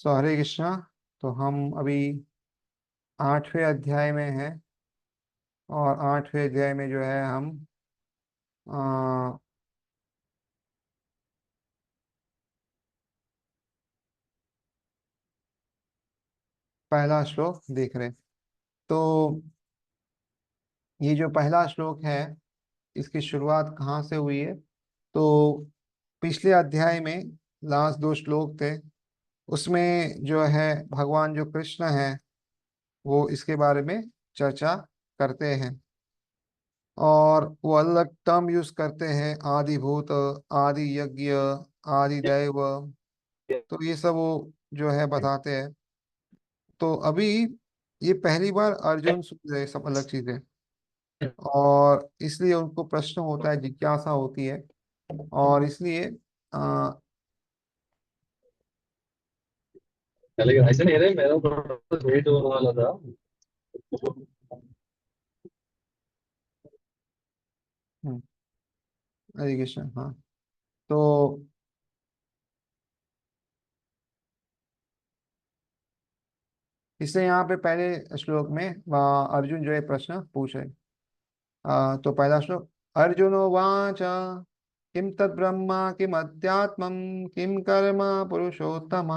सो हरे कृष्णा। तो हम अभी 8वें अध्याय में हैं। और 8वें अध्याय में जो है हम आ, पहला श्लोक देख रहे हैं। तो ये जो पहला श्लोक है, इसकी शुरुआत कहाँ से हुई है? तो पिछले अध्याय में लास्ट दो श्लोक थे, उसमें जो है भगवान जो कृष्ण है वो इसके बारे में चर्चा करते हैं। और वो अलग टर्म यूज करते हैं, आदि भूत, आदि यज्ञ, आदि दैव। तो ये सब वो जो है बताते हैं। तो अभी ये पहली बार अर्जुन सुन रहे हैं सब अलग चीजें, और इसलिए उनको प्रश्न होता है, जिज्ञासा होती है। और इसलिए आ, चलेगा ऐसे नहीं रहे, मेरा थोड़ा वेट होने वाला था। हम्म, हरे कृष्ण। हाँ, तो इसलिए यहाँ पे पहले श्लोक में अर्जुन जो है प्रश्न पूछ रहे। तो पहला श्लोक। अर्जुनो वाच किम तत् ब्रह्म किम अध्यात्मम किम कर्म पुरुषोत्तम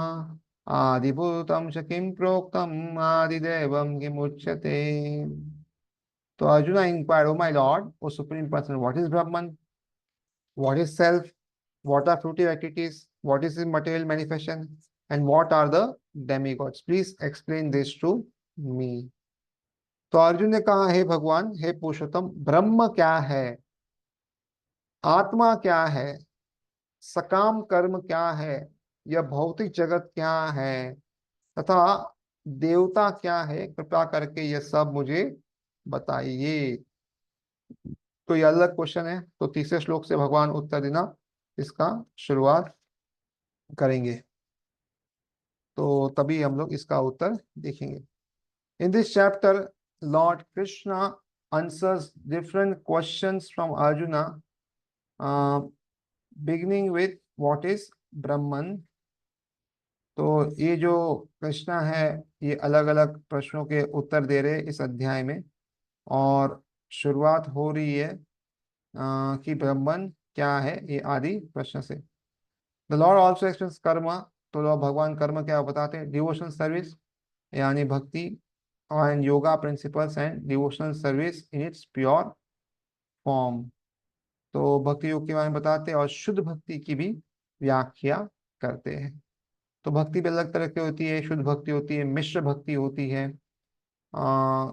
आदिभूतम च किम प्रोक्तम आदिदेवम किम उच्यते। तो Arjun inquired, oh my lord, oh supreme person, what is Brahman, what is self, what are fruitive entities, what is the material manifestation, and what are the demigods? Please explain this to me. तो अर्जुन ने कहा, हे भगवान, हे पुरुषोत्तम, ब्रह्म क्या है, आत्मा क्या है, सकाम कर्म क्या है, यह भौतिक जगत क्या है, तथा देवता क्या है, कृपया करके यह सब मुझे बताइए। तो ये अलग क्वेश्चन है, तो तीसरे श्लोक से भगवान उत्तर देना इसका शुरुआत करेंगे। तो तभी हम लोग इसका उत्तर देखेंगे। In this chapter lord Krishna answers different questions from Arjuna, beginning with what is Brahman. तो ये जो कृष्णा है, ये अलग अलग प्रश्नों के उत्तर दे रहे इस अध्याय में। और शुरुआत हो रही है कि ब्रह्मन क्या है, ये आदि प्रश्न से। द लॉर्ड ऑल्सो एक्सप्लेन्स कर्म। तो लॉर्ड भगवान कर्म क्या बताते हैं? डिवोशन सर्विस, यानी भक्ति, and yoga principles and devotional service in its pure form. तो भक्ति योग के बारे में बताते हैं, और शुद्ध भक्ति की भी व्याख्या करते हैं। तो भक्ति भी अलग तरह की होती है, शुद्ध भक्ति होती है, मिश्र भक्ति होती है। आ,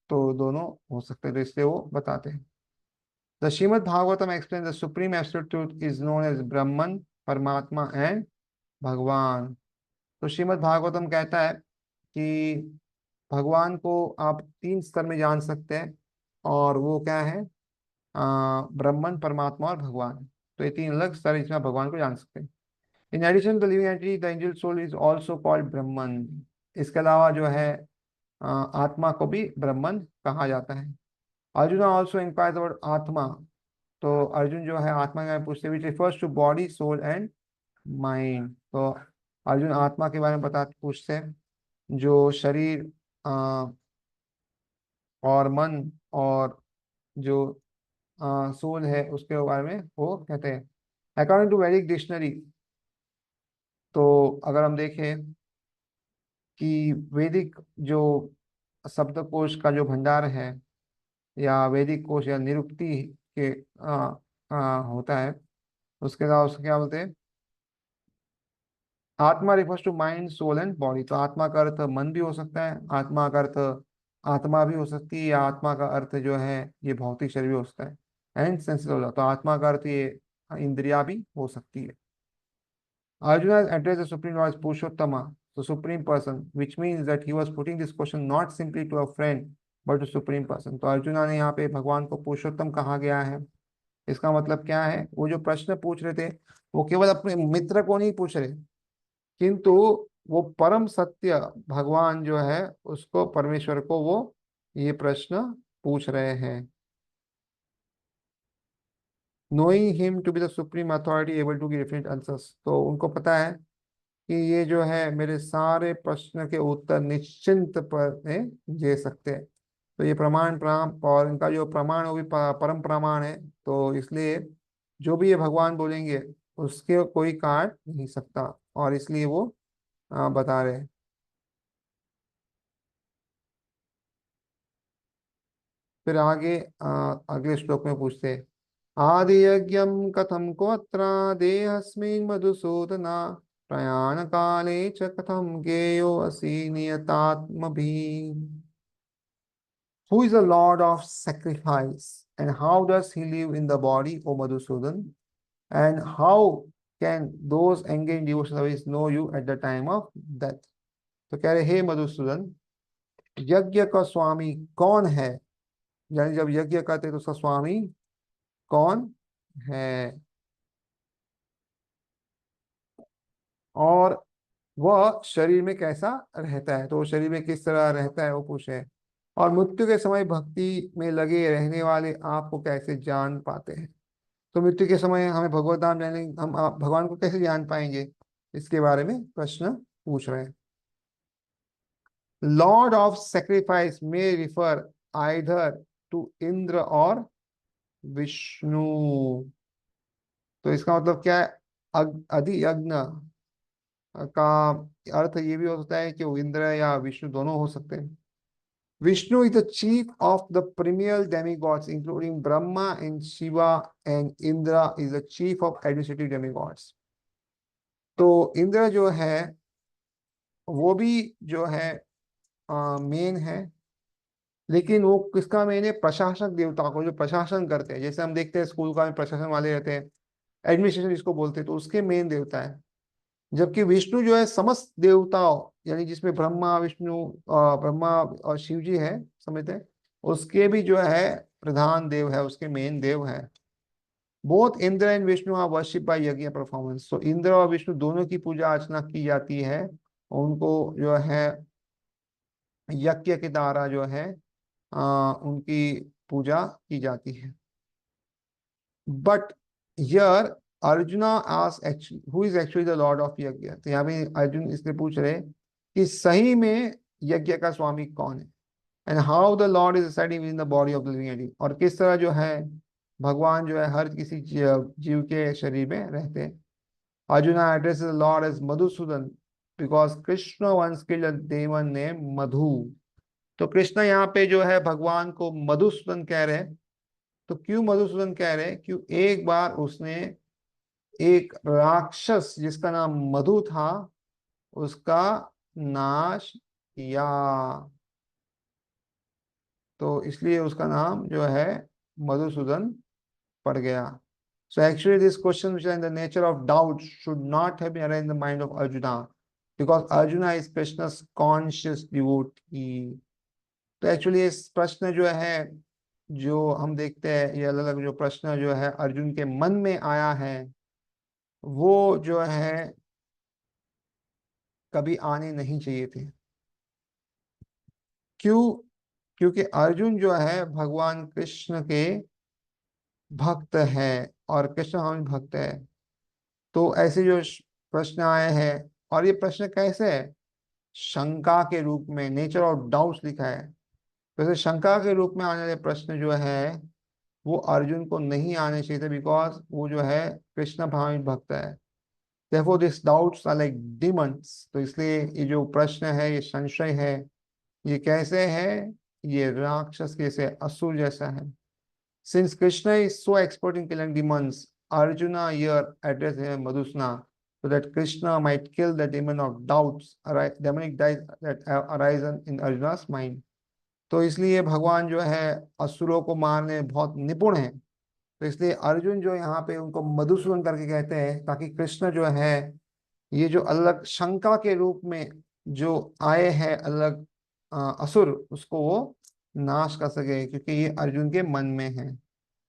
तो दोनों हो सकते हैं, तो इसलिए वो बताते हैं। The Srimad Bhagavatam explain the supreme absolute truth is known as Brahman, Paramatma and भगवान। तो श्रीमद् भागवतम कहता है कि भगवान को आप तीन स्तर में जान सकते हैं, और वो क्या है? ब्रह्मन, परमात्मा और भगवान। तो ये तीन अलग स्तर हैं जिसमें आप भगवान को जान सकते हैं। In addition the living entity the angel soul is also called Brahman. इसके अलावा जो है आत्मा को भी ब्रह्मन कहा जाता है। अर्जुन ऑल्सो इंक्वायर्स अबाउट आत्मा। तो अर्जुन जो है आत्मा के बारे में पूछते, which refers to body, soul and mind. तो अर्जुन आत्मा के बारे में बता पूछते हैं, जो शरीर, और मन, और जो सोल है, उसके बारे में वो कहते हैं। अकॉर्डिंग टू वैदिक डिक्शनरी, तो अगर हम देखें कि वैदिक जो शब्दकोश का जो भंडार है, या वैदिक कोश या निरुक्ति के होता है, उसके अलावा उसको क्या बोलते हैं? Atma refers to mind, soul and body. तो आत्मा का अर्थ मन भी हो सकता है, आत्मा का अर्थ आत्मा भी हो सकती है, या आत्मा का अर्थ जो है ये भौतिक शरीर भी हो सकता है, एंड सेंसिबल। तो आत्मा का अर्थ ये इंद्रिया भी हो सकती है। Arjuna addressed the Supreme Lord as Purushottama, the Supreme Person, which means that he was putting this question not simply to a friend, but to Supreme Person. तो अर्जुना ने यहाँ पे भगवान को पुरुषोत्तम कहा गया है। इसका मतलब क्या है? वो जो प्रश्न पूछ रहे थे, वो केवल अपने मित्र को नहीं पूछ रहे, किंतु वो परम सत्य भगवान जो है, उसको, परमेश्वर को वो ये प्रश्न पूछ रहे हैं। Knowing him to be the supreme authority able to give definite answers. तो उनको पता है कि ये जो है मेरे सारे प्रश्न के उत्तर निश्चिंत पर दे सकते हैं। तो ये प्रमाण और इनका जो प्रमाण है वो भी परम प्रमाण है। तो इसलिए जो भी ये भगवान बोलेंगे उसके कोई काट नहीं सकता, और इसलिए वो बता रहे हैं। फिर आगे अगले श्लोक में पूछते हैं, आदि यज्ञम कथम कोत्र देहस्मिन् मधुसूदना प्रयाण काले च कथम गेयो असि नियतात्मभि। Who is the Lord of sacrifice and how does he live in the body, O Madhusudan? And how can those engaged in devotional service know you at the time of death? तो कह रहे हे मधुसूदन, यज्ञ का स्वामी कौन है, यानी जब यज्ञ करते तो उसका स्वामी कौन है, और वह शरीर में कैसा रहता है, तो वो शरीर में किस तरह रहता है वो पूछे। और मृत्यु के समय भक्ति में लगे रहने वाले आपको कैसे जान पाते हैं। तो मृत्यु के समय हमें भगवत धाम जाने, हम भगवान को कैसे जान पाएंगे, इसके बारे में प्रश्न पूछ रहे हैं। लॉर्ड ऑफ सेक्रीफाइस में रिफर आइदर टू इंद्र और विष्णु। तो इसका मतलब क्या है, अधियज्ञ का अर्थ ये भी हो सकता है कि वो इंद्र या विष्णु दोनों हो सकते हैं। Vishnu is the chief of the primeval demigods including Brahma and Shiva, and Indra is the chief of administrative demigods. तो इंद्र जो है वो भी जो है मेन है, लेकिन वो किसका मेन है, प्रशासक देवता को, जो प्रशासन करते हैं, जैसे हम देखते हैं स्कूल का में प्रशासन वाले रहते हैं, एडमिनिस्ट्रेशन जिसको बोलते हैं, तो उसके मेन देवता है। जबकि विष्णु जो है समस्त देवताओं, यानी जिसमें ब्रह्मा विष्णु ब्रह्मा और शिव जी है समझते हैं, उसके भी जो है प्रधान देव है, उसके मेन देव है। Both Indra and Vishnu are worship by yajna performance. तो इंद्र और विष्णु दोनों की पूजा अर्चना की जाती है, उनको जो है यज्ञ के द्वारा जो है उनकी पूजा की जाती है। But here arjuna ask actually who is actually the Lord of यज्ञ। तो यहाँ पे अर्जुन इसलिए पूछ रहे कि सही में यज्ञ का स्वामी कौन है, and how the Lord is residing in the body of the living entity, और किस तरह जो है भगवान जो है हर किसी जीव के शरीर में रहते हैं। Arjuna addresses the lord as Madhusudan because Krishna once killed a demon named Madhu. तो कृष्ण यहाँ पे जो है भगवान को मधुसूदन कह रहे हैं। तो क्यों मधुसूदन कह रहे हैं, क्यों एक बार उसने एक राक्षस जिसका नाम मधु था उसका नाश किया, तो इसलिए उसका नाम जो है मधुसूदन पड़ गया। So actually these questions which are in the nature of doubt should not have been arranged in the mind of Arjuna, because Arjuna is Krishna's conscious devotee. तो एक्चुअली ये प्रश्न जो है, जो हम देखते हैं, ये अलग अलग जो प्रश्न जो है अर्जुन के मन में आया है, वो जो है कभी आने नहीं चाहिए थे। क्यों, क्योंकि अर्जुन जो है भगवान कृष्ण के भक्त है, और कृष्ण हम भक्त है। तो ऐसे जो प्रश्न आए हैं, और ये प्रश्न कैसे है, शंका के रूप में, नेचर ऑफ डाउट्स लिखा है। वैसे शंका के रूप में आने वाले प्रश्न जो है वो अर्जुन को नहीं आने चाहिए थे, बिकॉज वो जो है कृष्ण भावित भक्त है। therefore this doubts are like demons. तो इसलिए ये जो प्रश्न है, ये संशय है, ये कैसे है, ये राक्षस कैसे, असुर जैसा है। Since Krishna is so expert in killing demons, arjuna here address him Madhusna so that Krishna might kill the demon of doubts, demonic dice that have arisen in Arjuna's mind। तो इसलिए भगवान जो है असुरों को मारने में बहुत निपुण है। तो इसलिए अर्जुन जो यहाँ पे उनको मधुसूदन करके कहते हैं, ताकि कृष्ण जो है ये जो अलग शंका के रूप में जो आए हैं अलग असुर, उसको वो नाश कर सके, क्योंकि ये अर्जुन के मन में है।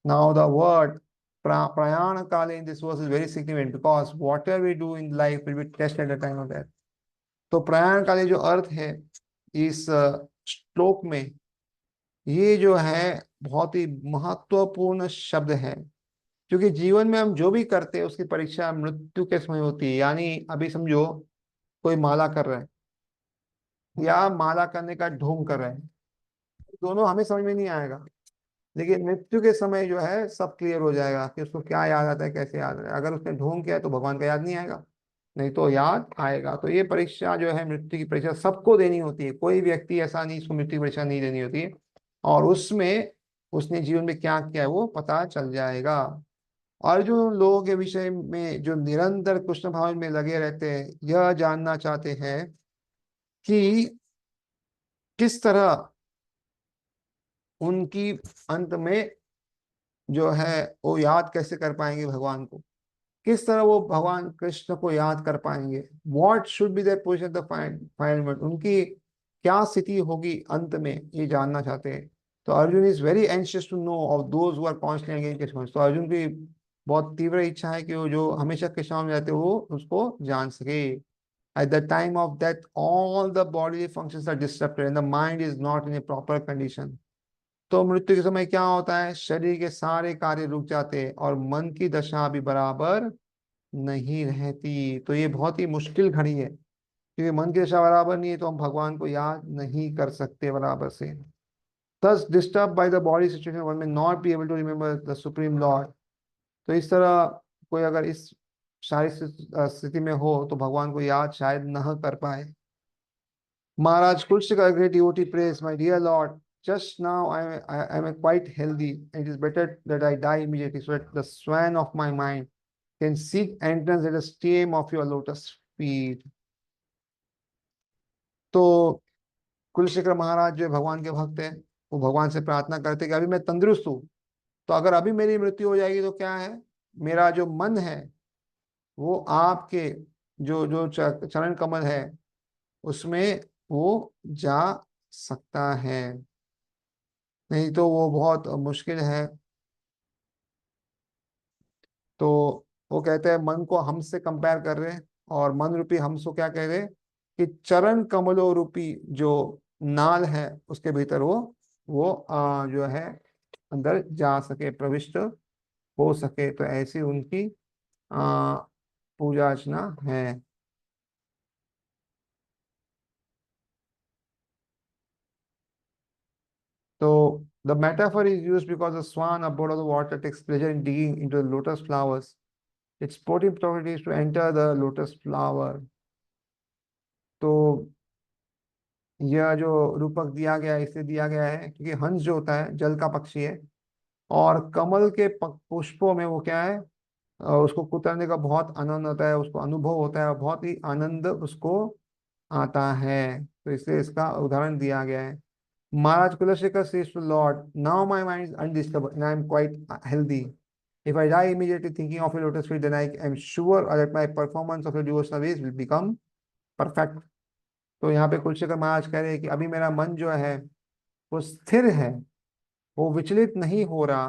नाउ द वर्ड प्रयाण काले in this verse is very significant, because whatever we do in life will be test at the time of death. तो प्रयाण काले जो अर्थ है इस श्लोक में, ये जो है बहुत ही महत्वपूर्ण शब्द है, क्योंकि जीवन में हम जो भी करते हैं उसकी परीक्षा मृत्यु के समय होती है। यानी अभी समझो कोई माला कर रहा है या माला करने का ढोंग कर रहा है, दोनों हमें समझ में नहीं आएगा। लेकिन मृत्यु के समय जो है सब क्लियर हो जाएगा कि उसको क्या याद आता है, कैसे याद आता है। अगर उसने ढोंग किया है तो भगवान का याद नहीं आएगा, नहीं तो याद आएगा। तो ये परीक्षा जो है, मृत्यु की परीक्षा सबको देनी होती है, कोई व्यक्ति ऐसा नहीं इसको मृत्यु की परीक्षा नहीं देनी होती है। और उसमें उसने जीवन में क्या किया है वो पता चल जाएगा। और जो लोगों के विषय में जो निरंतर कृष्ण भाव में लगे रहते हैं, यह जानना चाहते हैं कि किस तरह उनकी अंत में जो है वो याद कैसे कर पाएंगे भगवान को, किस तरह वो भगवान कृष्ण को याद कर पाएंगे। What should be their position the final moment, उनकी क्या स्थिति होगी अंत में, ये जानना चाहते हैं। तो Arjun is very anxious to know of those who are constantly against Krishna. तो अर्जुन की बहुत तीव्र इच्छा है कि वो जो हमेशा कृष्ण में रहते हैं वो उसको जान सके। At the time of death, all the bodily functions are disrupted and the mind is not in a proper condition. तो मृत्यु के समय क्या होता है, शरीर के सारे कार्य रुक जाते हैं और मन की दशा भी बराबर नहीं रहती। तो ये बहुत ही मुश्किल घड़ी है, क्योंकि मन की दशा बराबर नहीं है तो हम भगवान को याद नहीं कर सकते बराबर से। Thus disturbed by the body situation, one may not be able to remember the supreme Lord. तो इस तरह कोई अगर इस शारीरिक स्थिति में हो तो भगवान को याद शायद न कर पाए। Maharaj Kulshika, a great devotee, prays, my dear Lord, just now I am quite healthy. It is better that I die immediately so that the swan of my mind can seek entrance at the stem of your lotus feet. तो कुलशेखर महाराज जो भगवान के भक्त हैं, वो भगवान से प्रार्थना करते कि अभी मैं तंदुरुस्त हूँ, तो अगर अभी मेरी मृत्यु हो जाएगी तो क्या है, मेरा जो मन है वो आपके जो जो चरण कमल है उसमें वो जा सकता है, नहीं तो वो बहुत मुश्किल है। तो वो कहते हैं मन को हमसे कंपेयर कर रहे हैं, और मन रूपी हमसे क्या कह रहे हैं कि चरण कमलों रूपी जो नाल है उसके भीतर वो जो है अंदर जा सके, प्रविष्ट हो सके। तो ऐसी उनकी आ, पूजा अर्चना है। तो the metaphor is used because the swan above the water takes pleasure in digging into the lotus flowers. Its sporting property is to enter the lotus flower. तो यह जो रूपक दिया गया है इसलिए दिया गया है क्योंकि हंस जो होता है जल का पक्षी है, और कमल के पुष्पों में वो क्या है, उसको कुतरने का बहुत आनंद होता है, उसको अनुभव होता है और बहुत ही आनंद उसको आता है। तो इसलिए इसका उदाहरण दिया गया है। Maharaj Kulashekar says to Lord, now my mind is undisturbed and I am quite healthy. If I die immediately thinking of your lotus feet, then I am sure that my performance of your devotional ways will become perfect. तो यहाँ पे कुलशेखर महाराज कह रहे हैं कि अभी मेरा मन जो है वो स्थिर है, वो विचलित नहीं हो रहा।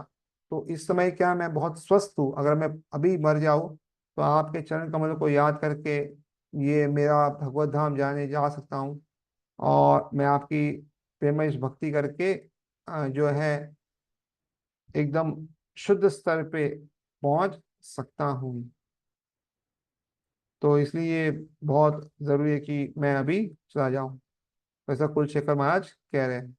तो इस समय क्या मैं बहुत स्वस्थ हूँ, अगर मैं अभी मर जाऊँ तो आपके चरण कमलों को याद करके ये मेरा भगवत धाम जाने जा सकता हूँ, और मैं आपकी प्रेमयश भक्ति करके जो है एकदम शुद्ध स्तर पे पहुंच सकता हूँ। तो इसलिए बहुत जरूरी है कि मैं अभी चला जाऊं, ऐसा कुलशेखर महाराज कह रहे हैं।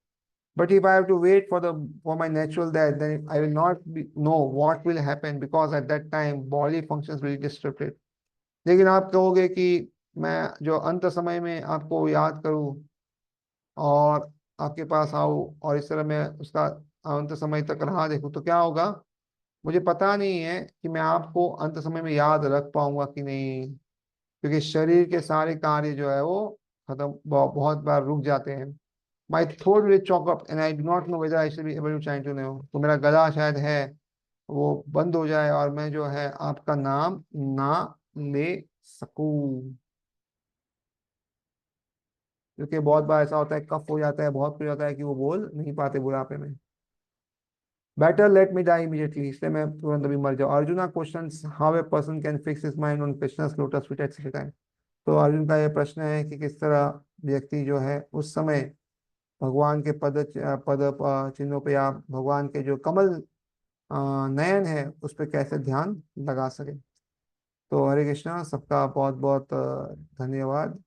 But if I have to wait for my natural death then I will not know what will happen because at that time body functions will disturbed. लेकिन आप कहोगे कि मैं जो अंत समय में आपको याद करूं और आपके पास आऊं और इस तरह मैं उसका अंत समय तक राह देखूं तो क्या होगा, मुझे पता नहीं है कि मैं आपको अंत समय में याद रख पाऊंगा कि नहीं, क्योंकि शरीर के सारे कार्य जो है वो खत्म, बहुत बार रुक जाते हैं। My throat will choke up and I do not know whether I should be able to chant to know. तो मेरा गला शायद है वो बंद हो जाए और मैं जो है आपका नाम ना ले सकूं, क्योंकि बहुत बार ऐसा होता है कफ हो जाता है, बहुत कुछ हो जाता है कि वो बोल नहीं पाते बुढ़ापे में। Better let me die immediately, इसलिए मैं तुरंत अभी मर जाऊं। Arjuna questions how a person can fix his mind on Krishna's lotus feet at time. तो अर्जुन का ये प्रश्न है कि किस तरह व्यक्ति जो है उस समय भगवान के पद चिन्हों पे या भगवान के जो कमल नयन है उस पर कैसे ध्यान लगा सके। तो हरे कृष्णा, सबका बहुत बहुत धन्यवाद।